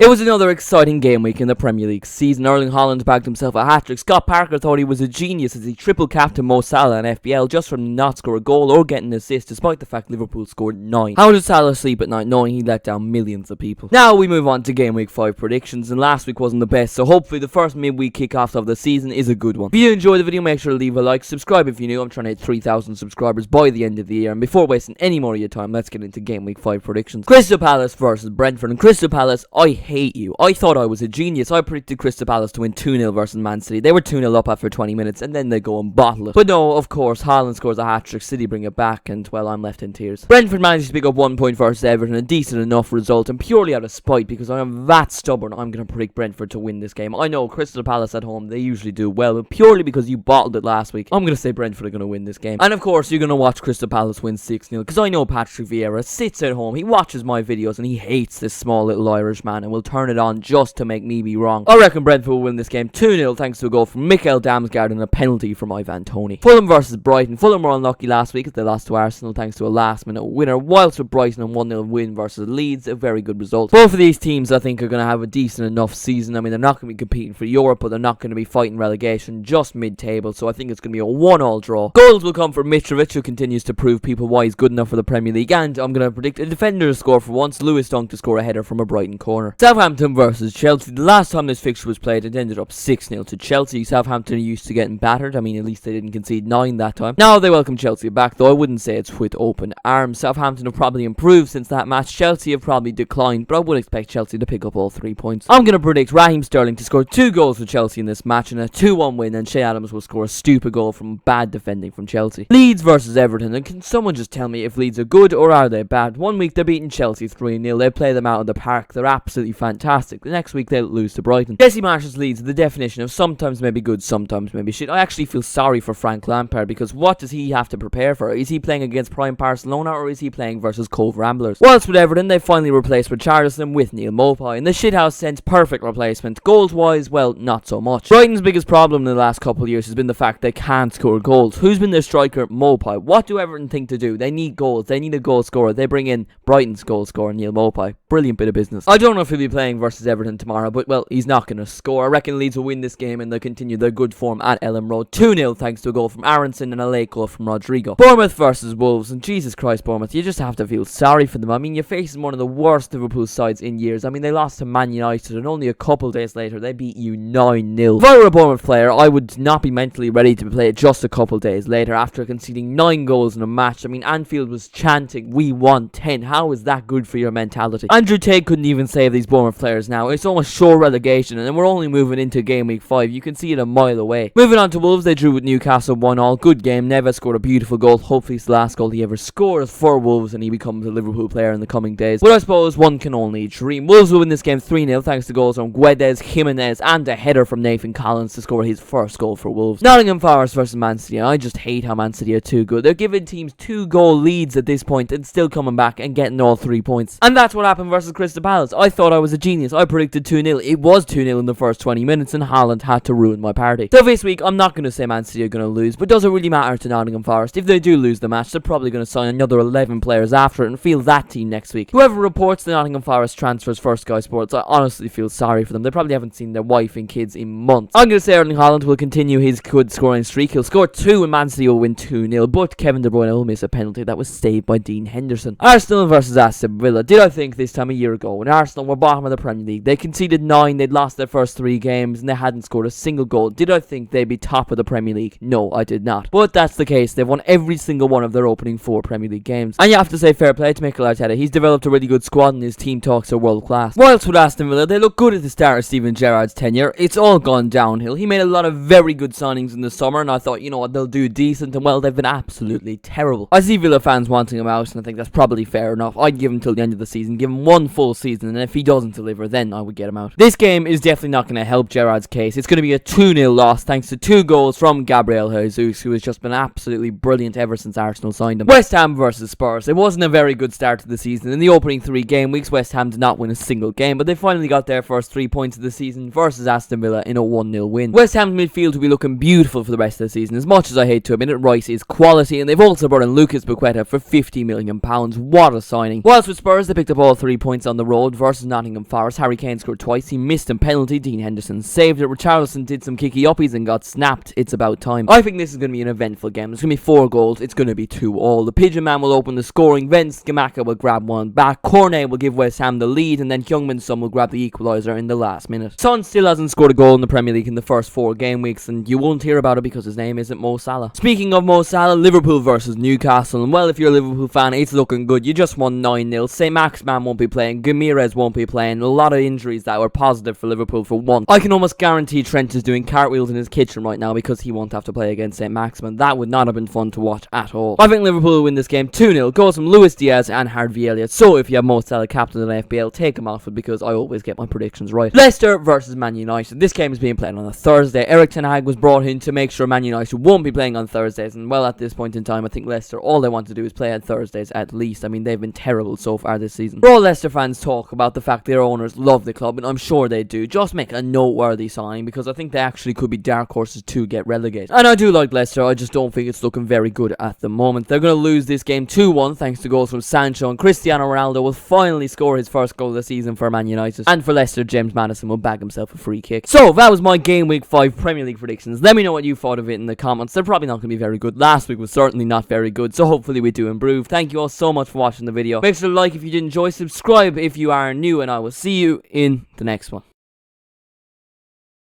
It was another exciting game week in the Premier League season. Erling Haaland bagged himself a hat-trick. Scott Parker thought he was a genius as he triple captained Mo Salah in FPL just from not score a goal or get an assist, despite the fact Liverpool scored 9. How did Salah sleep at night knowing he let down millions of people? Now we move on to Game Week 5 predictions, and last week wasn't the best, so hopefully the first midweek kickoff of the season is a good one. If you enjoyed the video, make sure to leave a like, subscribe if you're new. I'm trying to hit 3,000 subscribers by the end of the year, and before wasting any more of your time, let's get into Game Week 5 predictions. Crystal Palace versus Brentford, and Crystal Palace, I hate you. I thought I was a genius. I predicted Crystal Palace to win 2-0 versus Man City. They were 2-0 up after 20 minutes and then they go and bottle it. But no, of course, Haaland scores a hat-trick, City bring it back, and well, I'm left in tears. Brentford managed to pick up 1 point versus Everton, a decent enough result, and purely out of spite, because I am that stubborn, I'm going to predict Brentford to win this game. I know Crystal Palace at home, they usually do well, but purely because you bottled it last week, I'm going to say Brentford are going to win this game. And of course, you're going to watch Crystal Palace win 6-0, because I know Patrick Vieira sits at home, he watches my videos, and he hates this small little Irish man, and will turn it on just to make me be wrong. I reckon Brentford will win this game 2-0 thanks to a goal from Mikel Damsgaard and a penalty from Ivan Toney. Fulham versus Brighton. Fulham were unlucky last week as they lost to Arsenal thanks to a last minute winner, whilst with Brighton a 1-0 win versus Leeds, a very good result. Both of these teams I think are going to have a decent enough season. I mean, they're not going to be competing for Europe, but they're not going to be fighting relegation, just mid-table, so I think it's going to be a 1-1 draw. Goals will come from Mitrovic, who continues to prove people why he's good enough for the Premier League, and I'm going to predict a defender to score for once, Lewis Dunk to score a header from a Brighton corner. Southampton versus Chelsea. The last time this fixture was played, it ended up 6-0 to Chelsea. Southampton are used to getting battered. I mean, at least they didn't concede 9 that time. Now they welcome Chelsea back, though I wouldn't say it's with open arms. Southampton have probably improved since that match. Chelsea have probably declined, but I would expect Chelsea to pick up all 3 points. I'm going to predict Raheem Sterling to score 2 goals for Chelsea in this match and a 2-1 win, and Shea Adams will score a stupid goal from bad defending from Chelsea. Leeds versus Everton, and can someone just tell me if Leeds are good or are they bad? One week they're beating Chelsea 3-0, they play them out in the park, they're absolutely fantastic. The next week they'll lose to Brighton. Jesse Marsh's Leeds are the definition of sometimes maybe good, sometimes maybe shit. I actually feel sorry for Frank Lampard, because what does he have to prepare for? Is he playing against prime Barcelona or is he playing versus Cove Ramblers? Whilst with Everton, they finally replaced Richarlison with Neil Maupay, and the shithouse sent perfect replacement. Goals wise, well, not so much. Brighton's biggest problem in the last couple of years has been the fact they can't score goals. Who's been their striker? Maupay. What do Everton think to do? They need goals. They need a goal scorer. They bring in Brighton's goal scorer, Neil Maupay. Brilliant bit of business. I don't know if he'll be playing versus Everton tomorrow, but well, he's not going to score. I reckon Leeds will win this game and they'll continue their good form at Elland Road 2-0 thanks to a goal from Aronson and a late goal from Rodrigo. Bournemouth versus Wolves, and Jesus Christ, Bournemouth, you just have to feel sorry for them. I mean, you're facing one of the worst Liverpool sides in years. I mean, they lost to Man United and only a couple days later they beat you 9-0. If I were a Bournemouth player, I would not be mentally ready to play it just a couple days later after conceding 9 goals in a match. I mean, Anfield was chanting, "We won 10. How is that good for your mentality? Andrew Tate couldn't even save these Bournemouth players now. It's almost sure relegation, and then we're only moving into Game Week 5. You can see it a mile away. Moving on to Wolves, they drew with Newcastle 1-1. Good game. Neves scored a beautiful goal. Hopefully it's the last goal he ever scores for Wolves and he becomes a Liverpool player in the coming days. But I suppose one can only dream. Wolves will win this game 3-0 thanks to goals from Guedes, Jimenez and a header from Nathan Collins to score his first goal for Wolves. Nottingham Forest versus Man City. I just hate how Man City are too good. They're giving teams 2-goal leads at this point and still coming back and getting all 3 points. And that's what happened versus Crystal Palace. I thought I was a genius. I predicted 2-0. It was 2-0 in the first 20 minutes and Haaland had to ruin my party. So this week, I'm not going to say Man City are going to lose, but does it really matter to Nottingham Forest? If they do lose the match, they're probably going to sign another 11 players after it and field that team next week. Whoever reports the Nottingham Forest transfers for Sky Sports, I honestly feel sorry for them. They probably haven't seen their wife and kids in months. I'm going to say Erling Haaland will continue his good scoring streak. He'll score 2 and Man City will win 2-0, but Kevin De Bruyne will miss a penalty that was saved by Dean Henderson. Arsenal versus Aston Villa. Did I think this time a year ago when Arsenal were bottom of the Premier League, they conceded 9, they'd lost their first 3 games and they hadn't scored a single goal? Did I think they'd be top of the Premier League? No, I did not. But that's the case. They've won every single one of their opening 4 Premier League games. And you have to say fair play to Mikel Arteta. He's developed a really good squad and his team talks are world class. Whilst with Aston Villa, they look good at the start of Steven Gerrard's tenure. It's all gone downhill. He made a lot of very good signings in the summer and I thought, you know what, they'll do decent, and well, they've been absolutely terrible. I see Villa fans wanting him out and I think that's probably fair enough. I'd give him till the end of the season, give him 1 full season, and if he doesn't deliver, then I would get him out. This game is definitely not going to help Gerrard's case. It's going to be a 2-0 loss thanks to 2 goals from Gabriel Jesus, who has just been absolutely brilliant ever since Arsenal signed him. West Ham versus Spurs. It wasn't a very good start to the season. In the opening 3 game weeks, West Ham did not win a single game, but they finally got their first 3 points of the season versus Aston Villa in a 1-0 win. West Ham's midfield will be looking beautiful for the rest of the season. As much as I hate to admit it, Rice is quality, and they've also brought in Lucas Paqueta for £50 million. What a signing. Whilst with Spurs, they picked up all 3 points on the road versus Nottingham Nottingham Forest. Harry Kane scored twice. He missed a penalty. Dean Henderson saved it. Richarlison did some kicky uppies and got snapped. It's about time. I think this is going to be an eventful game. There's going to be 4 goals. It's going to be 2-2. The Pigeon Man will open the scoring. Then Scamacca will grab one back. Cornet will give West Ham the lead. And then Heung-min Son will grab the equaliser in the last minute. Son still hasn't scored a goal in the Premier League in the first 4 game weeks. And you won't hear about it because his name isn't Mo Salah. Speaking of Mo Salah, Liverpool versus Newcastle. And well, if you're a Liverpool fan, it's looking good. You just won 9-0. St. Maximin won't be playing. Gameweek won't be playing. A lot of injuries that were positive for Liverpool for once. I can almost guarantee Trent is doing cartwheels in his kitchen right now because he won't have to play against St. Maximin. That would not have been fun to watch at all. I think Liverpool will win this game 2-0. Goals from Luis Diaz and Harvey Elliott. So if you have Mo Salah captain in the FPL, take him off it because I always get my predictions right. Leicester versus Man United. This game is being played on a Thursday. Erik ten Hag was brought in to make sure Man United won't be playing on Thursdays. And well, at this point in time, I think Leicester, all they want to do is play on Thursdays at least. I mean, they've been terrible so far this season. For all Leicester fans talk about the fact their owners love the club, and I'm sure they do, just make a noteworthy signing because I think they actually could be dark horses to get relegated. And I do like Leicester, I just don't think it's looking very good at the moment. They're going to lose this game 2-1 thanks to goals from Sancho, and Cristiano Ronaldo will finally score his first goal of the season for Man United. And for Leicester, James Maddison will bag himself a free kick. So that was my Game Week 5 Premier League predictions. Let me know what you thought of it in the comments. They're probably not going to be very good. Last week was certainly not very good, so hopefully we do improve. Thank you all so much for watching the video. Make sure to like if you did enjoy, subscribe if you are new, and I will see you in the next one.